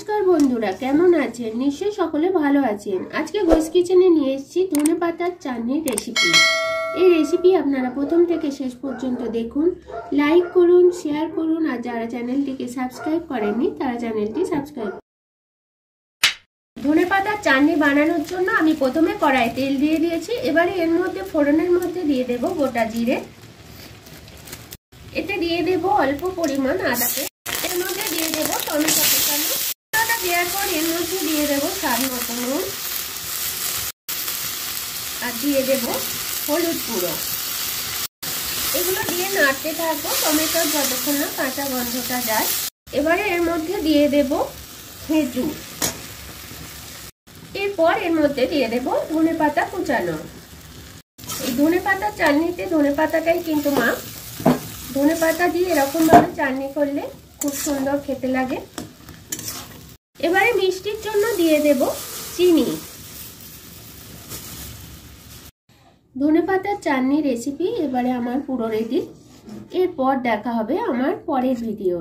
নমস্কার বন্ধুরা, কেমন আছেন? নিশ্চয়ই সকলে ভালো আছেন। আজকে ঘোষ কিচেনে নিয়ে এসেছি ধনেপাতার চাটনির রেসিপি। এই রেসিপি আপনারা প্রথম থেকে শেষ পর্যন্ত দেখুন, লাইক করুন, শেয়ার করুন, আর যারা চ্যানেলটিকে সাবস্ক্রাইব করেননি তারা চ্যানেলটি সাবস্ক্রাইব। ধনেপাতার চাটনি বানানোর জন্য আমি প্রথমে কড়াই তেল দিয়ে দিয়েছি। এবারে এর মধ্যে ফোড়নের মধ্যে দিয়ে দেব গোটা জিরে, এতে দিয়ে দেব অল্প পরিমাণ আদা পেস্ট, এর মধ্যে দিয়ে দেব টমেটো কুচানো, আদা দেওয়ার পর এর মধ্যে দিয়ে দেব স্বাদ মতো নুন, আর দিয়ে দেব হলুদ গুঁড়ো। এগুলো দিয়ে নাড়তে থাকবো টমেটোর যতক্ষণ না কাঁচা গন্ধটা যায়। এবারে এর মধ্যে দিয়ে দেব খেজুর, এরপর এর মধ্যে দিয়ে দেব ধনেপাতা কুচানো। এই ধনেপাতা চাটনিতে ধনেপাতাটাই কিন্তু মা, ধনেপাতা দিয়ে এরকম ভাবে চাটনি করলে খুব সুন্দর খেতে লাগে। এবারে মিষ্টির জন্য দিয়ে দেব চিনি। ধনেপাতার চাটনি রেসিপি এবারে আমার পুরো রেডি। এরপর দেখা হবে আমার পরের ভিডিও।